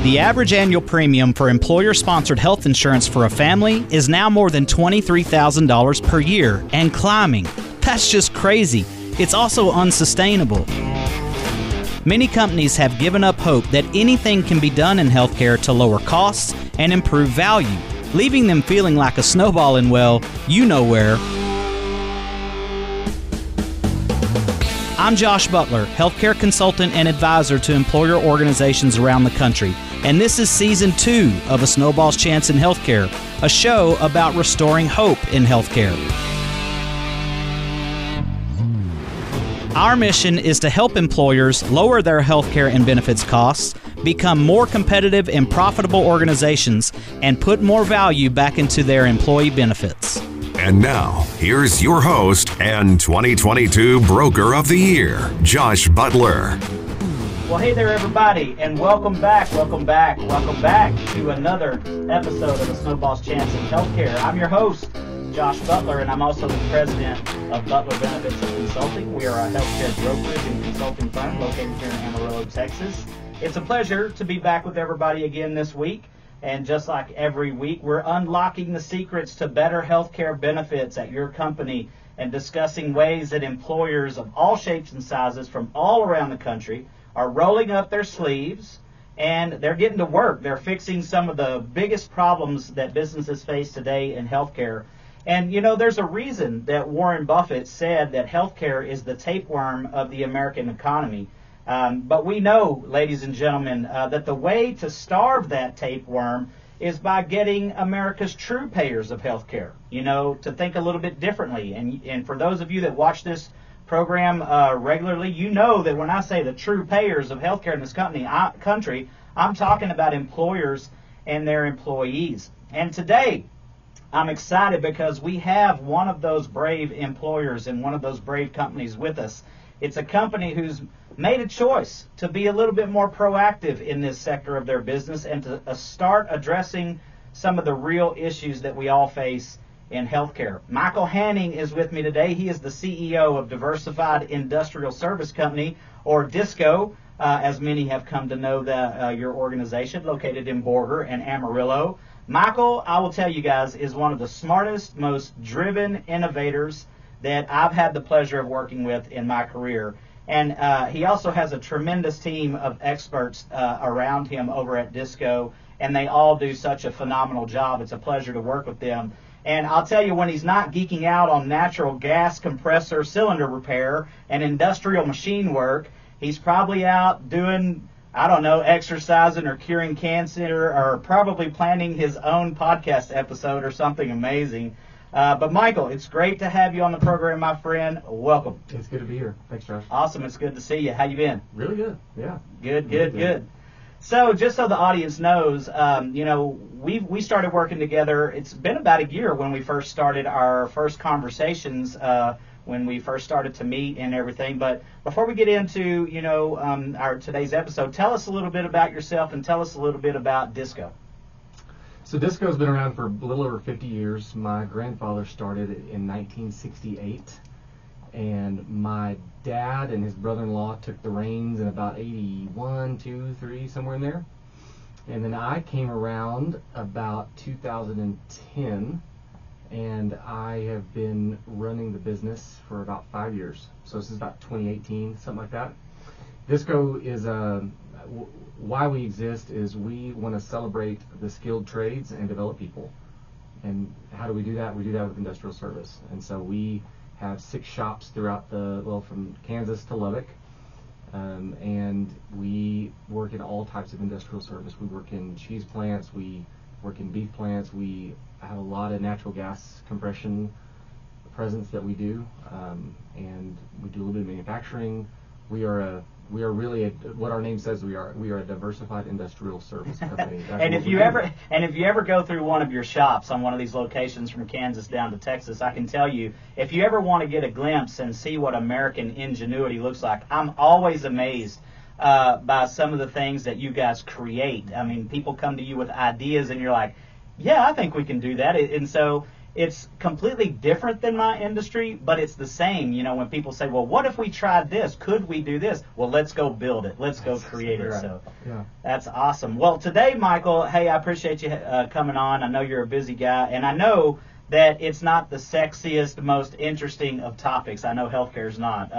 The average annual premium for employer-sponsored health insurance for a family is now more than $23,000 per year and climbing. That's just crazy. It's also unsustainable. Many companies have given up hope that anything can be done in healthcare to lower costs and improve value, leaving them feeling like a snowball in, well, you know where. I'm Josh Butler, healthcare consultant and advisor to employer organizations around the country, and this is Season 2 of A Snowball's Chance in Healthcare, a show about restoring hope in healthcare. Our mission is to help employers lower their healthcare and benefits costs, become more competitive and profitable organizations, and put more value back into their employee benefits. And now, here's your host and 2022 Broker of the Year, Josh Butler. Well, hey there, everybody, and welcome back to another episode of the Snowball's Chance in Healthcare. I'm your host, Josh Butler, and I'm also the president of Butler Benefits and Consulting. We are a healthcare brokerage and consulting firm located here in Amarillo, Texas. It's a pleasure to be back with everybody again this week. And just like every week, we're unlocking the secrets to better healthcare benefits at your company and discussing ways that employers of all shapes and sizes from all around the country are rolling up their sleeves and they're getting to work. They're fixing some of the biggest problems that businesses face today in healthcare. And, you know, there's a reason that Warren Buffett said that healthcare is the tapeworm of the American economy. But we know, ladies and gentlemen, that the way to starve that tapeworm is by getting America's true payers of healthcare, you know, to think a little bit differently. And for those of you that watch this program regularly, you know that when I say the true payers of healthcare in this country, I'm talking about employers and their employees. And today, I'm excited because we have one of those brave employers and one of those brave companies with us. It's a company who's made a choice to be a little bit more proactive in this sector of their business and to start addressing some of the real issues that we all face in healthcare. Michael Hanning is with me today. He is the CEO of Diversified Industrial Services Company, or DISCO, as many have come to know your organization, located in Borger and Amarillo. Michael, I will tell you guys, is one of the smartest, most driven innovators that I've had the pleasure of working with in my career. And he also has a tremendous team of experts around him over at DISCO, and they all do such a phenomenal job. It's a pleasure to work with them. And I'll tell you, when he's not geeking out on natural gas compressor cylinder repair and industrial machine work, he's probably out doing, I don't know, exercising or curing cancer or probably planning his own podcast episode or something amazing. But Michael, it's great to have you on the program, my friend. Welcome. It's good to be here. Thanks, Josh. Awesome. It's good to see you. How you been? Really good. Yeah. Good. So just so the audience knows, you know, we started working together. It's been about a year when we first started our first conversations, when we first started to meet and everything. But before we get into, you know, our today's episode, tell us a little bit about yourself and tell us a little bit about DISCO. So DISCO has been around for a little over 50 years. My grandfather started it in 1968, and my dad and his brother-in-law took the reins in about 81, 2, 3, somewhere in there. And then I came around about 2010, and I have been running the business for about 5 years. So this is about 2018, something like that. DISCO is why we exist is we want to celebrate the skilled trades and develop people. And how do we do that? We do that with industrial service. And so we have 6 shops throughout from Kansas to Lubbock. And we work in all types of industrial service. We work in cheese plants, we work in beef plants, we have a lot of natural gas compression presence that we do. And we do a little bit of manufacturing. We are really what our name says we are a diversified industrial service company. And if you ever go through one of your shops on one of these locations from Kansas down to Texas, I can tell you, if you ever want to get a glimpse and see what American ingenuity looks like, I'm always amazed by some of the things that you guys create. I mean, people come to you with ideas and you're like, yeah, I think we can do that. And so it's completely different than my industry, but it's the same. When people say, well, what if we tried this? Could we do this? Well, let's go build it. Let's go create it. So that's awesome. Well, today, Michael, hey, I appreciate you coming on. I know you're a busy guy, and I know that it's not the sexiest, most interesting of topics. I know healthcare is not.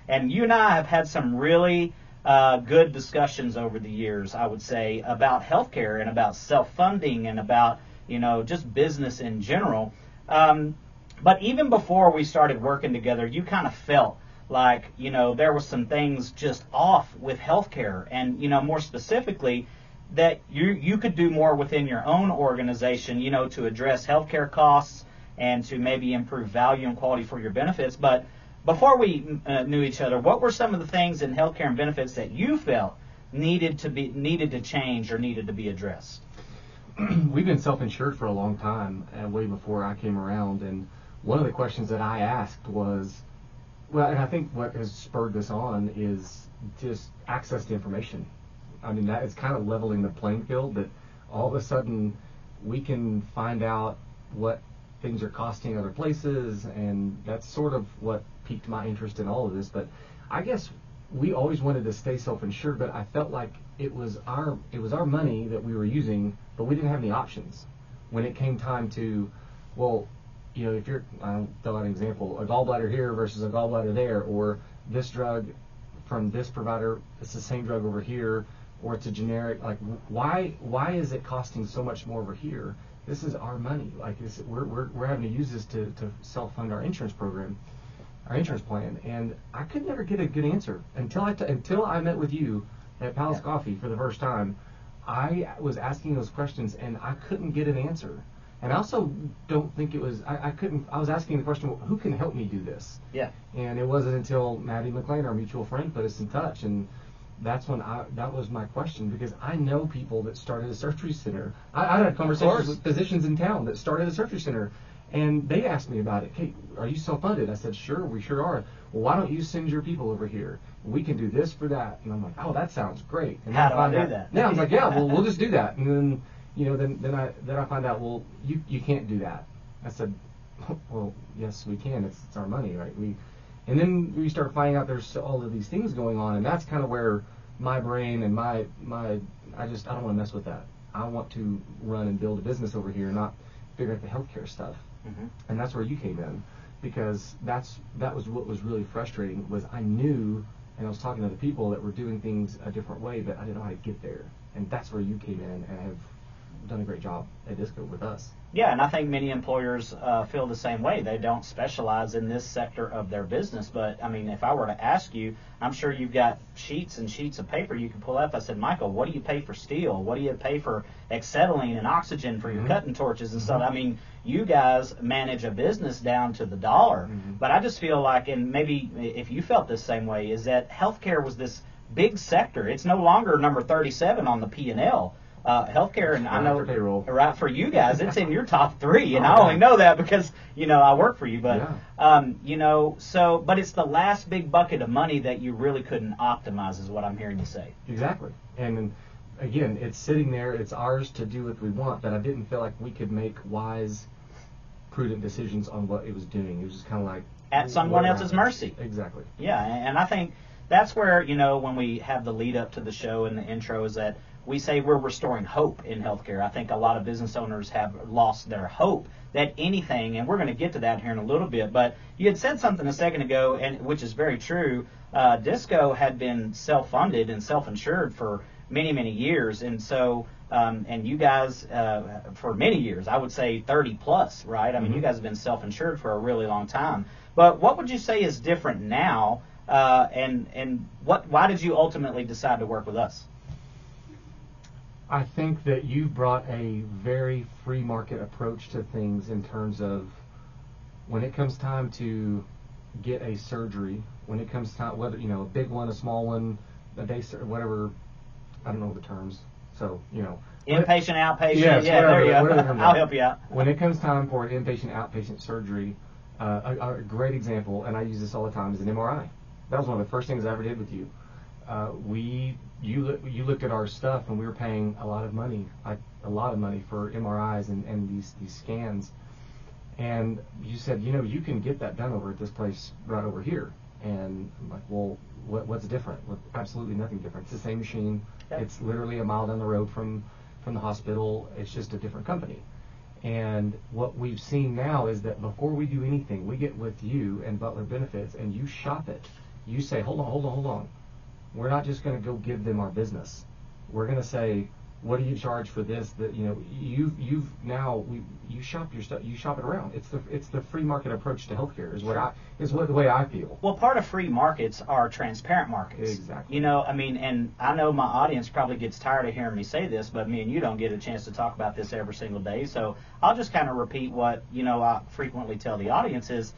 And you and I have had some really good discussions over the years, I would say, about healthcare and about self-funding and about just business in general. But even before we started working together, you kind of felt like, there were some things just off with healthcare. And, more specifically, that you could do more within your own organization, to address healthcare costs and to maybe improve value and quality for your benefits. But before we knew each other, what were some of the things in healthcare and benefits that you felt needed to change or needed to be addressed? We've been self-insured for a long time, way before I came around, and one of the questions that I asked was, and I think what has spurred this on is just access to information. I mean, that is kind of leveling the playing field, that all of a sudden we can find out what things are costing other places, and that's sort of what piqued my interest in all of this. But I guess we always wanted to stay self-insured, but I felt like it was our money that we were using, but we didn't have any options. When it came time to, if you're, I'll throw out an example, a gallbladder here versus a gallbladder there, or this drug from this provider, it's the same drug over here, or it's a generic, like why is it costing so much more over here? This is our money. Like we're having to use this to self-fund our insurance program, our insurance plan, and I could never get a good answer until I met with you at Palace Coffee for the first time. I was asking those questions and I couldn't get an answer. And I also don't think it was, I was asking the question, well, who can help me do this? Yeah. And it wasn't until Maddie McLean, our mutual friend, put us in touch, and that's when that was my question, because I know people that started a surgery center. I had conversations with physicians in town that started a surgery center, and they asked me about it. Hey, are you self-funded? I said, sure, we sure are. Well, why don't you send your people over here? We can do this for that. And I'm like, oh, that sounds great. And how do I do that? Yeah, I was like, yeah, well, we'll just do that. And then, then I find out, well, you can't do that. I said, well, yes, we can. It's our money, right? And then we start finding out there's all of these things going on, and that's kind of where my brain and I don't want to mess with that. I want to run and build a business over here, not figure out the healthcare stuff. Mm-hmm. And that's where you came in, because that was what was really frustrating. Was I knew, and I was talking to other people that were doing things a different way, but I didn't know how to get there. And that's where you came in and have done a great job at Disco with us. Yeah, and I think many employers feel the same way. They don't specialize in this sector of their business. But, I mean, if I were to ask you, I'm sure you've got sheets and sheets of paper you can pull up. I said, Michael, what do you pay for steel? What do you pay for acetylene and oxygen for your cutting torches and stuff? I mean, you guys manage a business down to the dollar. But I just feel like, and maybe if you felt this same way, is that healthcare was this big sector. It's no longer number 37 on the P&L. Healthcare, and I know, right, for you guys, it's in your top 3, and I only know that because, I work for you, but, but it's the last big bucket of money that you really couldn't optimize, is what I'm hearing you say. Exactly. And again, it's sitting there, it's ours to do what we want, but I didn't feel like we could make wise, prudent decisions on what it was doing. It was just kind of like... At someone else's mercy. Exactly. Yeah, and I think that's where, when we have the lead up to the show and the intro, is that we say we're restoring hope in healthcare. I think a lot of business owners have lost their hope that anything, and we're going to get to that here in a little bit, but you had said something a second ago, and which is very true. Disco had been self-funded and self-insured for many, many years, and so, and you guys, for many years, I would say 30 plus, right? I mean, you guys have been self-insured for a really long time. But what would you say is different now, and why did you ultimately decide to work with us? I think that you brought a very free market approach to things in terms of when it comes time to get a surgery, when it comes time, whether, a big one, a small one, a day, whatever, I don't know the terms. So, Inpatient, outpatient, yes, yeah, whatever, there you go. Whatever I'll help you out. When it comes time for an inpatient, outpatient surgery, a great example, and I use this all the time, is an MRI. That was one of the first things I ever did with you. You looked at our stuff, and we were paying a lot of money for MRIs and these scans. And you said, you can get that done over at this place right over here. And I'm like, well, what's different? Well, absolutely nothing different. It's the same machine. Yep. It's literally a mile down the road from the hospital. It's just a different company. And what we've seen now is that before we do anything, we get with you and Butler Benefits, and you shop it. You say, hold on. We're not just going to go give them our business. We're going to say, what do you charge for this? That you shop your stuff. You shop it around. It's the free market approach to healthcare is the way I feel. Well, part of free markets are transparent markets. Exactly. And I know my audience probably gets tired of hearing me say this, but me and you don't get a chance to talk about this every single day. So I'll just kind of repeat what I frequently tell the audience is,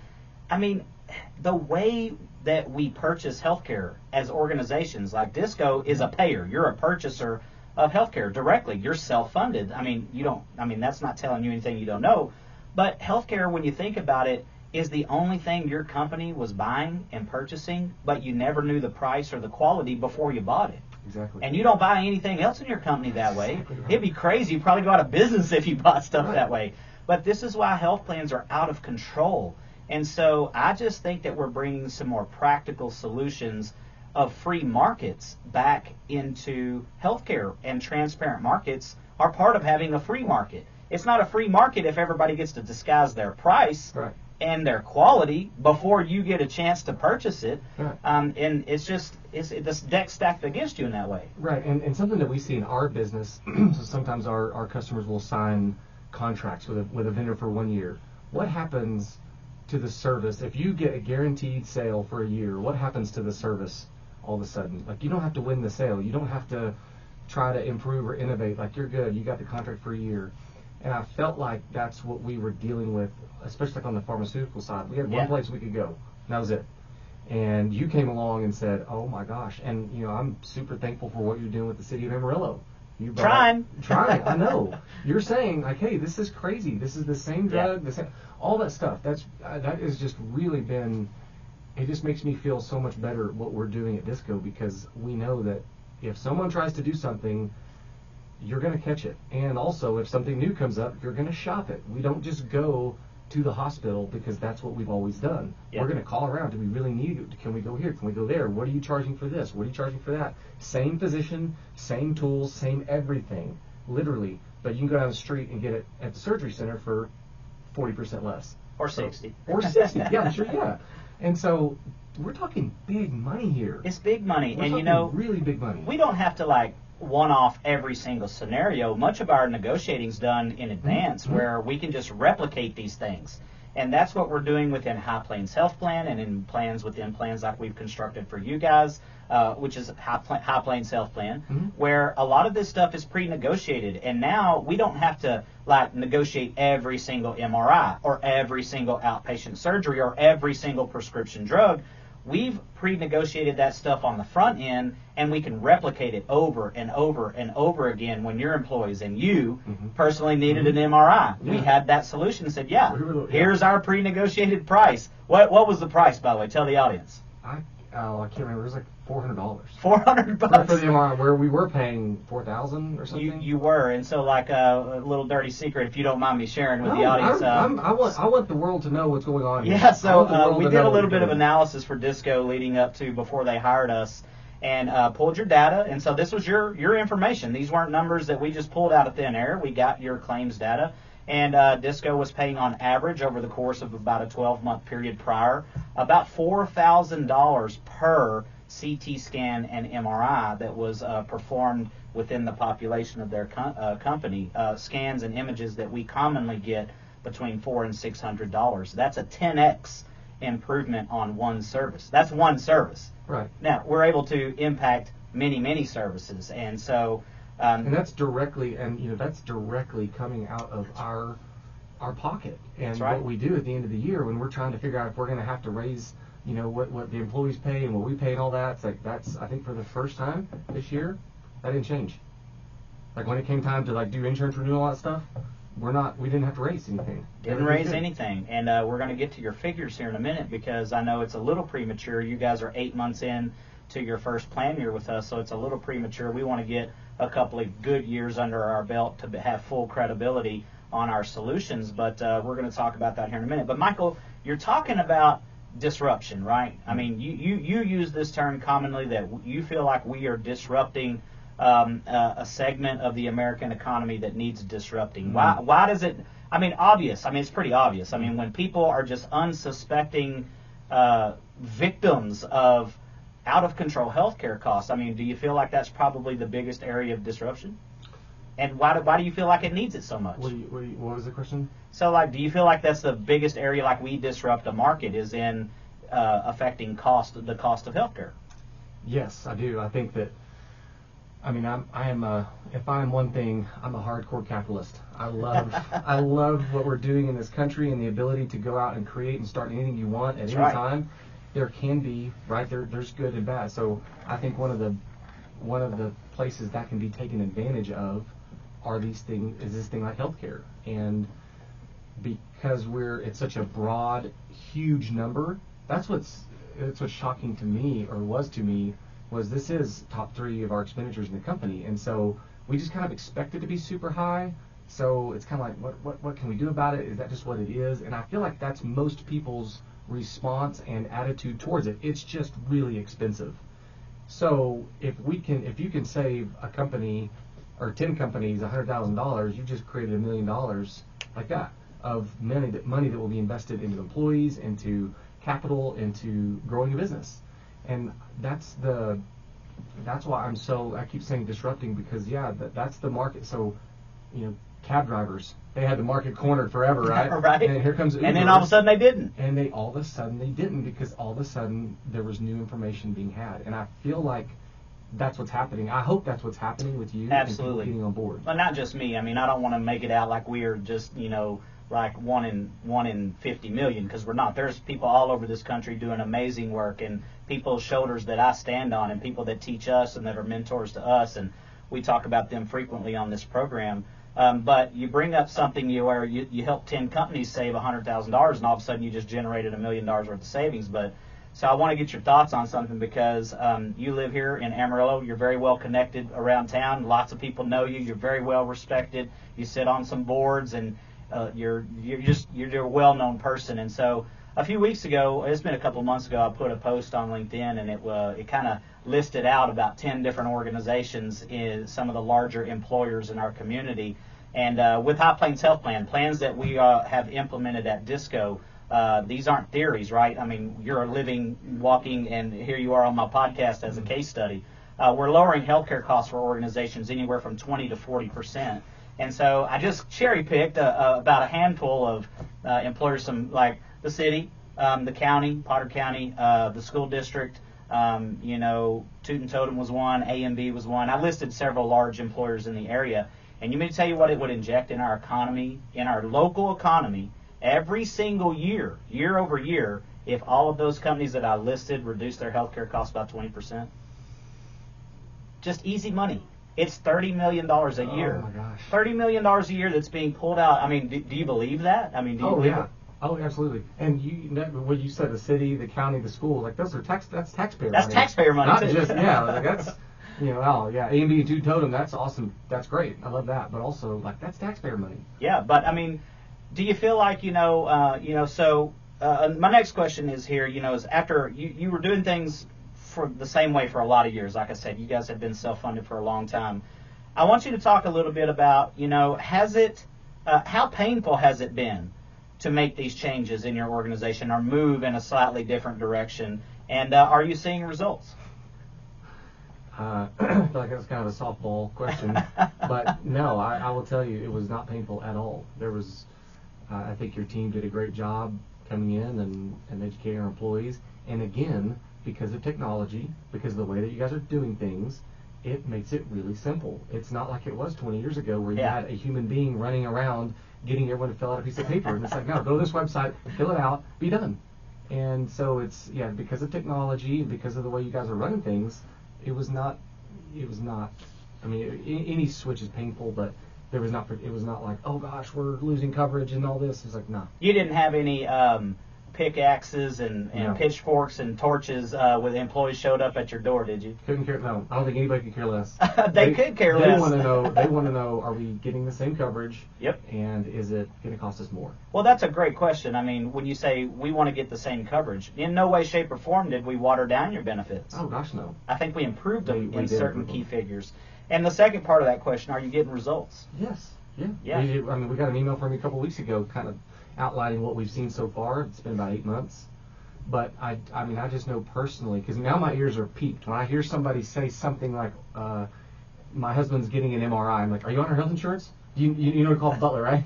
the way that we purchase healthcare as organizations like Disco is a payer. You're a purchaser of healthcare directly. You're self-funded. That's not telling you anything you don't know. But healthcare, when you think about it, is the only thing your company was buying and purchasing, but you never knew the price or the quality before you bought it. Exactly. And you don't buy anything else in your company that way. Exactly right. It'd be crazy. You'd probably go out of business if you bought stuff that way. But this is why health plans are out of control. And so I just think that we're bringing some more practical solutions of free markets back into healthcare, and transparent markets are part of having a free market. It's not a free market if everybody gets to disguise their price and their quality before you get a chance to purchase it. Right. And it's this deck stacked against you in that way. Right, and something that we see in our business, so sometimes our customers will sign contracts with a vendor for 1 year. What happens to the service if you get a guaranteed sale for a year? What happens to the service all of a sudden? Like, you don't have to win the sale. You don't have to try to improve or innovate. Like, you're good. You got the contract for a year. And I felt like that's what we were dealing with, especially like on the pharmaceutical side. We had one place we could go, and that was it. And you came along and said, oh my gosh. And I'm super thankful for what you're doing with the city of Amarillo. Trying, I know. You're saying, like, hey, this is crazy. This is the same drug, all that stuff. That has just really been. It just makes me feel so much better what we're doing at Disco, because we know that if someone tries to do something, you're going to catch it. And also, if something new comes up, you're going to shop it. We don't just go to the hospital because that's what we've always done. We're going to call around. Do we really need it? Can we go here? Can we go there? What are you charging for this? What are you charging for that? Same physician, same tools, same everything, literally. But you can go down the street and get it at the surgery center for 40% less. Or 60. Or 60, yeah. And so we're talking big money here. It's big money. We're and really big money. We don't have to one-off every single scenario. Much of our negotiating's done in advance, where we can just replicate these things. And that's what we're doing within High Plains Health Plan and in plans within plans like we've constructed for you guys, which is High Plains Health Plan, where a lot of this stuff is pre-negotiated. And now we don't have to negotiate every single MRI or every single outpatient surgery or every single prescription drug. We've pre-negotiated that stuff on the front end, and we can replicate it over and over and over again when your employees and you personally needed an MRI. We had that solution and said, here's our pre-negotiated price. What was the price, by the way? Tell the audience. I can't remember. It was like $400. $400 for the MRI, where we were paying $4,000 or something. You were, and so a little dirty secret, if you don't mind me sharing with the audience. I want the world to know what's going on here. Yeah, so we did a little bit of analysis for Disco leading up to before they hired us, and pulled your data, and so this was your information. These weren't numbers that we just pulled out of thin air. We got your claims data. And Disco was paying on average over the course of about a 12-month period prior about $4,000 per CT scan and MRI that was performed within the population of their company. Scans and images that we commonly get between $400 and $600. That's a 10x improvement on one service. That's one service. Right. Now, we're able to impact many services, and so... and that's directly, coming out of our pocket. And what we do at the end of the year when we're trying to figure out if we're going to have to raise, what the employees pay and what we pay and all that. It's I think for the first time this year, that didn't change. When it came time to do insurance renewal, all that stuff, we didn't have to raise anything. Didn't raise anything. And we're going to get to your figures here in a minute, because I know it's a little premature. You guys are 8 months in to your first plan year with us, so it's a little premature. We want to get a couple of good years under our belt to have full credibility our solutions. But we're going to talk about that here in a minute. But Michael, you're talking about disruption, right? I mean, you use this term commonly, that you feel like we are disrupting a segment of the American economy that needs disrupting. Why does it? I mean, obvious. I mean, it's pretty obvious. I mean, when people are just unsuspecting victims of out of control healthcare costs, I mean, do you feel like that's probably the biggest area of disruption? And why do you feel like it needs it so much? What was the question? So, like, do you feel like that's the biggest area, like we disrupt a market, is in affecting the cost of healthcare? Yes, I do. I think that. I mean, if I am one thing, I'm a hardcore capitalist. I love what we're doing in this country and the ability to go out and create and start anything you want at any time. There can be, right, there's good and bad. So I think one of the places that can be taken advantage of is this thing like healthcare. And because it's such a broad, huge number, that's what's shocking to me, or was to me, was this is top 3 of our expenditures in the company, and so we just kind of expect it to be super high. So it's kind of like, what can we do about it? Is that just what it is? And I feel like that's most people's response and attitude towards it. It's just really expensive. So if you can save a company or 10 companies $100,000, you just created $1 million like that of money that will be invested into employees, into capital, into growing a business. And that's why I keep saying disrupting, because that's the market. So, cab drivers, they had the market cornered forever, right? Right. And here comes Uber. And then all of a sudden they didn't. And all of a sudden they didn't, because all of a sudden there was new information being had. And I feel like that's what's happening. I hope that's what's happening with you. Absolutely. And people getting on board. Well, not just me. I mean, I don't want to make it out like we are just, like one in 50 million, because we're not. There's people all over this country doing amazing work, and people's shoulders that I stand on, and people that teach us and that are mentors to us, and we talk about them frequently on this program. But you bring up something where you help 10 companies save $100,000, and all of a sudden you just generated $1 million worth of savings. But so I want to get your thoughts on something, because you live here in Amarillo. You're very well connected around town. Lots of people know you. You're very well respected. You sit on some boards, and you're a well-known person. And so a few weeks ago, it's been a couple months ago, I put a post on LinkedIn, and it kind of listed out about 10 different organizations, in some of the larger employers in our community. And with High Plains Health plans that we have implemented at Disco, these aren't theories, right? I mean, you're a living, walking, and here you are on my podcast as a case study. We're lowering healthcare costs for organizations anywhere from 20 to 40%. And so I just cherry-picked about a handful of employers, some like the city, the county, Potter County, the school district, Toot and Totem was one, A&B was one. I listed several large employers in the area. And you may tell you what it would inject in our economy, in our local economy, every single year, year over year, if all of those companies that I listed reduce their healthcare costs by 20%. Just easy money. It's $30 million a year. Oh my gosh. $30 million a year that's being pulled out. I mean, do you believe that? I mean, do you believe it? Oh, absolutely. And what you said, the city, the county, the school, like those are that's taxpayer money. That's taxpayer money. Not too. just, like that's, A&B and Toot Totem, that's awesome. That's great. I love that. But also, like, that's taxpayer money. Yeah, but I mean, do you feel like, so my next question is here, is after you were doing things for the same way for a lot of years. Like I said, you guys have been self-funded for a long time. I want you to talk a little bit about, how painful has it been to make these changes in your organization or move in a slightly different direction? And are you seeing results? I feel like that's kind of a softball question. But no, I will tell you, it was not painful at all. There was, I think your team did a great job coming in and educating our employees. And again, because of technology, because of the way that you guys are doing things, it makes it really simple. It's not like it was 20 years ago where you had a human being running around getting everyone to fill out a piece of paper. And it's like, no, go to this website, fill it out, be done. And so it's, because of technology and because of the way you guys are running things, it was not, I mean, any switch is painful, but it was not like, oh gosh, we're losing coverage and all this. It's like, no. You didn't have any pickaxes and pitchforks and torches when employees showed up at your door, did you? Couldn't care. No, I don't think anybody could care less. They could care less. They want to know, are we getting the same coverage? Yep. And is it going to cost us more? Well, that's a great question. I mean, when you say we want to get the same coverage, in no way, shape, or form did we water down your benefits. Oh, gosh, no. I think we improved them in certain key figures. And the second part of that question, are you getting results? Yes. Yeah. We got an email from you a couple of weeks ago kind of outlining what we've seen so far. It's been about 8 months. But I just know personally, because now my ears are peaked. When I hear somebody say something like, my husband's getting an MRI, I'm like, are you on our health insurance? You know to call Butler, right?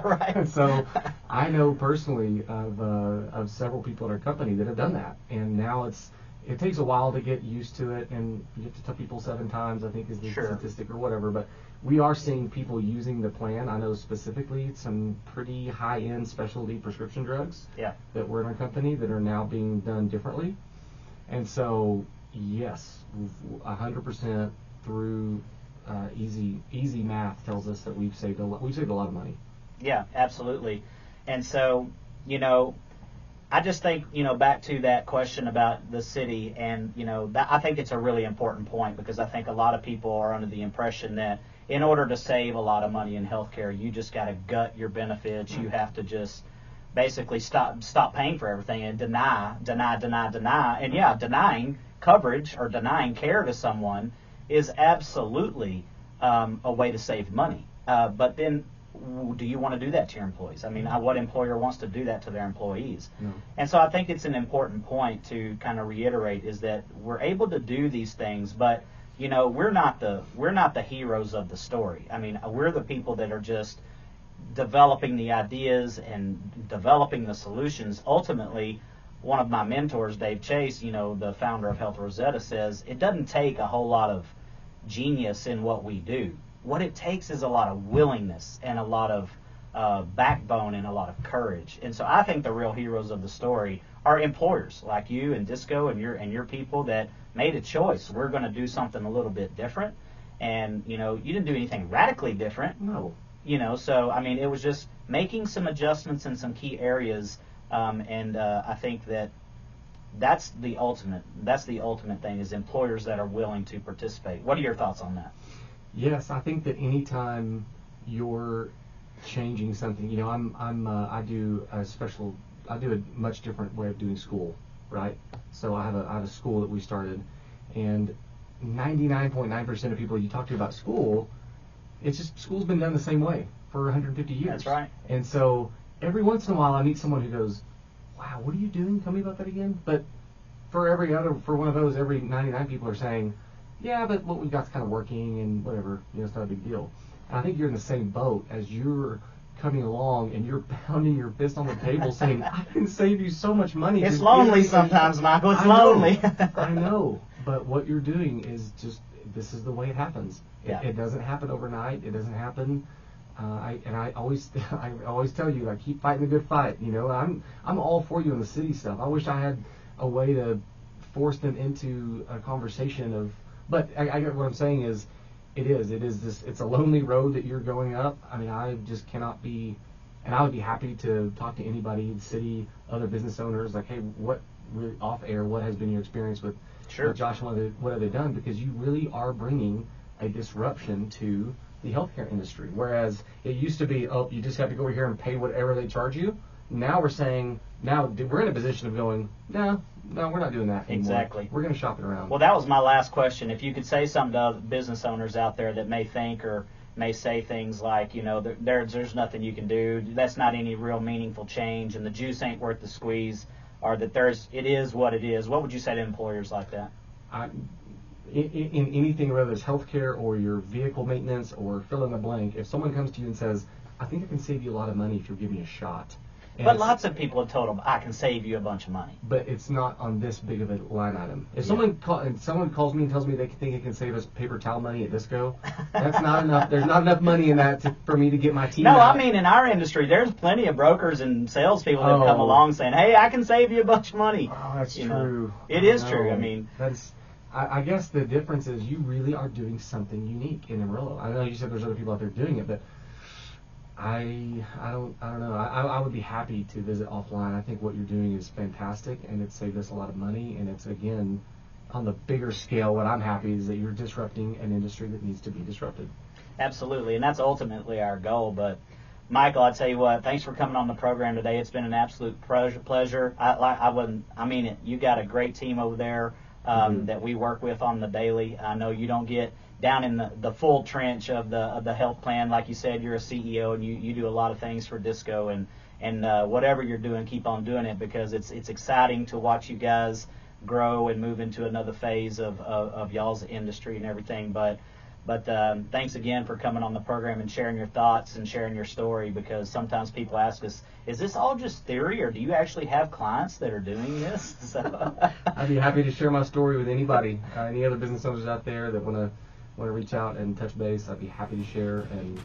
Right. So I know personally of several people at our company that have done that. And now it takes a while to get used to it, and you have to tell people 7 times, I think is the statistic or whatever. But we are seeing people using the plan. I know specifically some pretty high-end specialty prescription drugs that were in our company that are now being done differently. And so, yes, 100% through easy math tells us that we've saved a lot of money. Yeah, absolutely. And so, I just think, back to that question about the city, and, I think it's a really important point, because I think a lot of people are under the impression that in order to save a lot of money in healthcare, you just got to gut your benefits. You have to just basically stop paying for everything and deny. And denying coverage or denying care to someone is absolutely a way to save money. But then, do you want to do that to your employees? I mean, what employer wants to do that to their employees? No. And so I think it's an important point to kind of reiterate, is that we're able to do these things, but we're not the heroes of the story. I mean, we're the people that are just developing the ideas and developing the solutions. Ultimately, one of my mentors, Dave Chase, the founder of Health Rosetta, says it doesn't take a whole lot of genius in what we do. What it takes is a lot of willingness and a lot of backbone and a lot of courage. And so I think the real heroes of the story are employers like you and Disco and your people that made a choice. We're going to do something a little bit different. And, you didn't do anything radically different. No. So, I mean, it was just making some adjustments in some key areas. I think that's the ultimate thing, is employers that are willing to participate. What are your thoughts on that? Yes, I think that anytime you're changing something, I do a much different way of doing school, right? So I have a school that we started, and 99.9% of people you talk to about school, it's just school's been done the same way for 150 years. That's right. And so every once in a while I meet someone who goes, wow, what are you doing? Tell me about that again. But for one of those, every 99 people are saying, yeah, but what we got's kind of working and whatever, it's not a big deal. And I think you're in the same boat as you're coming along and you're pounding your fist on the table saying, I can save you so much money. It's lonely sometimes, Michael. It's lonely. I know. But what you're doing is just, this is the way it happens. Yeah. It doesn't happen overnight. It doesn't happen. I always tell you, like, keep fighting the good fight. I'm all for you in the city stuff. I wish I had a way to force them into a conversation of, but I get what I'm saying is, it's a lonely road that you're going up. I mean, I just cannot be, and I would be happy to talk to anybody, the city, other business owners, like, hey, what really off air, what has been your experience with Josh, what have they done? Because you really are bringing a disruption to the healthcare industry. Whereas it used to be, oh, you just have to go over here and pay whatever they charge you. Now we're saying, we're in a position of going, no, we're not doing that anymore. Exactly. We're going to shop it around. Well, that was my last question. If you could say something to other business owners out there that may think or may say things like, there's nothing you can do, that's not any real meaningful change, and the juice ain't worth the squeeze, or that it is what it is, what would you say to employers like that? In anything, whether it's healthcare or your vehicle maintenance or fill in the blank, if someone comes to you and says, I think I can save you a lot of money if you'll give me a shot. But lots of people have told them, I can save you a bunch of money. But it's not on this big of a line item. If someone calls me and tells me they think it can save us paper towel money at Disco, that's not enough. There's not enough money in that for me to get my team out. No, I mean, in our industry, there's plenty of brokers and salespeople that come along saying, hey, I can save you a bunch of money. Oh, that's true. It is true. I mean, I guess the difference is you really are doing something unique in Amarillo. I know you said there's other people out there doing it, but I don't know. I would be happy to visit offline. I think what you're doing is fantastic, and it saved us a lot of money. And it's, again, on the bigger scale, what I'm happy is that you're disrupting an industry that needs to be disrupted. Absolutely, and that's ultimately our goal. But Michael, I tell you what, thanks for coming on the program today. It's been an absolute pleasure. I mean it. You got a great team over there that we work with on the daily. I know you don't get down in the full trench of the health plan. Like you said, you're a CEO and you do a lot of things for Disco, and whatever you're doing, keep on doing it, because it's exciting to watch you guys grow and move into another phase of y'all's industry and everything. But thanks again for coming on the program and sharing your thoughts and sharing your story, because sometimes people ask us, is this all just theory, or do you actually have clients that are doing this? So I'd be happy to share my story with anybody, any other business owners out there that want to reach out and touch base. I'd be happy to share and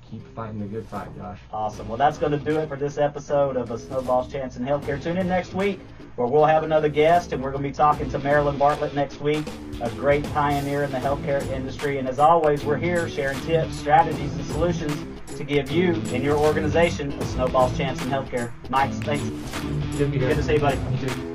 keep fighting the good fight, Josh. Awesome. Well, that's going to do it for this episode of A Snowball's Chance in Healthcare. Tune in next week where we'll have another guest, and we're going to be talking to Marilyn Bartlett next week, a great pioneer in the healthcare industry. And as always, we're here sharing tips, strategies, and solutions to give you and your organization a snowball's chance in healthcare. Mike, thanks. Good to be here. Good to see you, buddy. You too.